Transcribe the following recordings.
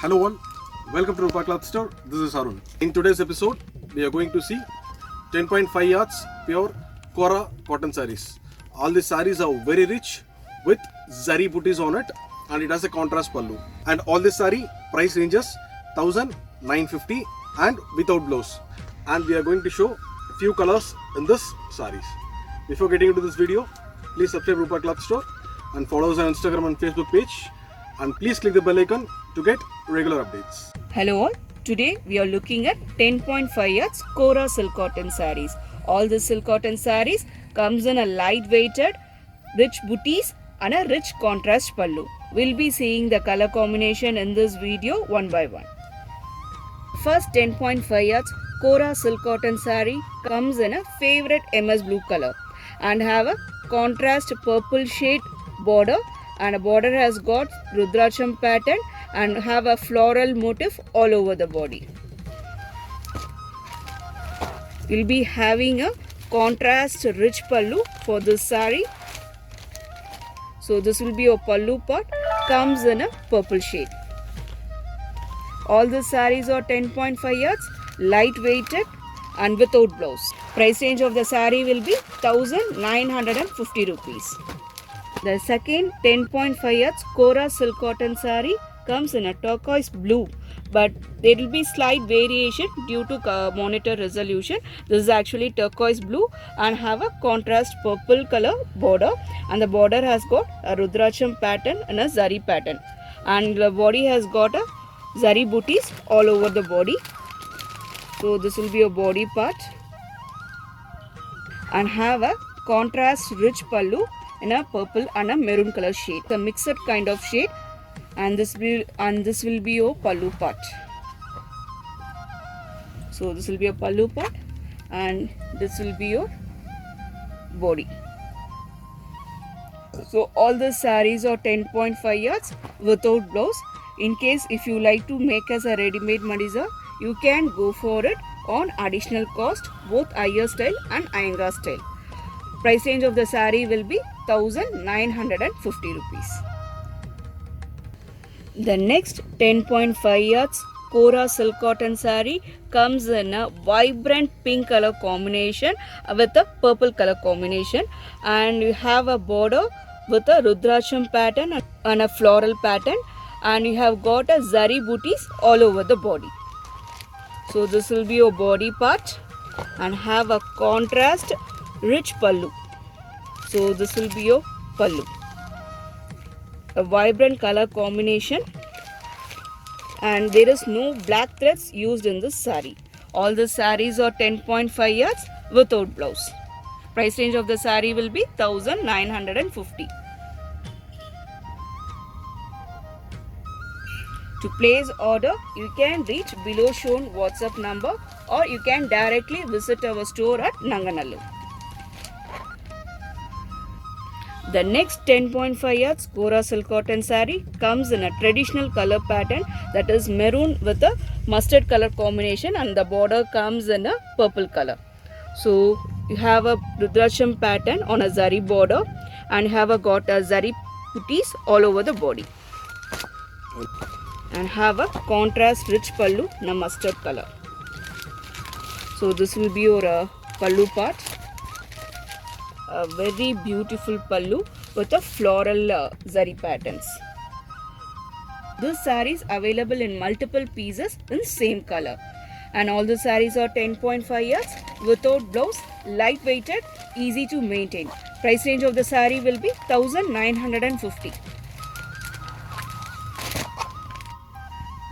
Hello all, welcome to Rupa Cloth Store. This is Arun. In today's episode, we are going to see 10.5 yards pure Kora cotton sarees. All these sarees are very rich with zari booties on it, and it has a contrast pallu. And all this saree price ranges 1950 and without blouse. And we are going to show a few colors in this sarees. Before getting into this video, please subscribe Rupa Cloth Store and follow us on Instagram and Facebook page. And please click the bell icon to get regular updates. Hello all, today we are looking at 10.5 yards Kora silk cotton sarees. All the silk cotton sarees comes in a light weighted, rich booties and a rich contrast pallu. We'll be seeing the color combination in this video one by one. First 10.5 yards Kora silk cotton saree comes in a favorite MS blue color and have a contrast purple shade border, and a border has got Rudraksham pattern and have a floral motif all over the body. We'll be having a contrast rich pallu for this saree. So this will be a pallu part, comes in a purple shade. All the sarees are 10.5 yards, light weighted and without blouse. Price range of the saree will be 1950 rupees. The second 10.5 yards Kora silk cotton saree comes in a turquoise blue, but there will be slight variation due to monitor resolution. This is actually turquoise blue and have a contrast purple color border, and the border has got a Rudraksham pattern and a zari pattern, and the body has got a zari booties all over the body. So this will be a body part and have a contrast rich pallu in a purple and a maroon color shade, the mixed kind of shade, and this will be your pallu part. So this will be a pallu part and this will be your body. So all the sarees are 10.5 yards without blouse. In case if you like to make as a ready-made Madisa, you can go for it on additional cost, both Iyer style and Iyengar style. Price range of the saree will be 1950 rupees. The next 10.5 yards Kora silk cotton saree comes in a vibrant pink color combination with a purple color combination, and you have a border with a Rudraksham pattern and a floral pattern, and you have got a zari booties all over the body. So this will be your body part and have a contrast rich pallu. So this will be your pallu. A vibrant color combination, and there is no black threads used in this saree. All the sarees are 10.5 yards without blouse. Price range of the saree will be 1950. To place order, you can reach below shown WhatsApp number, or you can directly visit our store at Nanganallur. The next 10.5 yards Kora silk cotton saree comes in a traditional color pattern, that is maroon with a mustard color combination, and the border comes in a purple color. So you have a Rudraksham pattern on a zari border, and have got a zari putties all over the body, and have a contrast rich pallu in a mustard color. So this will be your pallu part. A very beautiful pallu with a floral zari patterns. This saree is available in multiple pieces in same color, and all the sarees are 10.5 yards without blouse, light weighted, easy to maintain. Price range of the saree will be 1950.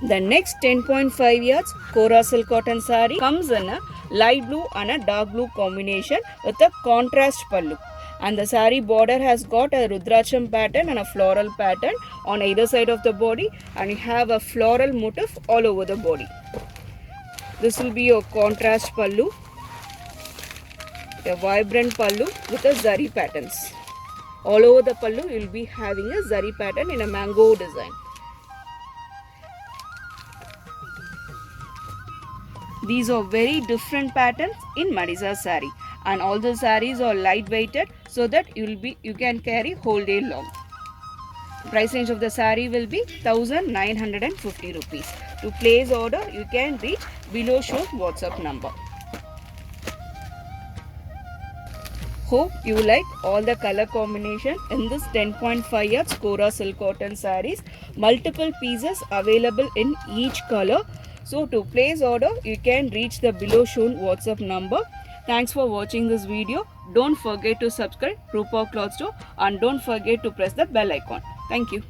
The next 10.5 yards Kora silk cotton saree comes in a light blue and a dark blue combination with a contrast pallu, and the saree border has got a Rudraksham pattern and a floral pattern on either side of the body, and you have a floral motif all over the body. This will be your contrast pallu, a vibrant pallu with a zari patterns. All over the pallu you will be having a zari pattern in a mango design. These are very different patterns in Madisa saree, and all the sarees are light weighted so that you can carry whole day long. Price range of the saree will be 1950 rupees. To place order, you can reach below shown WhatsApp number. Hope you like all the color combination in this 10.5 yards Kora silk cotton sarees. Multiple pieces available in each color. So to place order, you can reach the below shown WhatsApp number. Thanks for watching this video. Don't forget to subscribe Rupa Cloth Store and don't forget to press the bell icon. Thank you.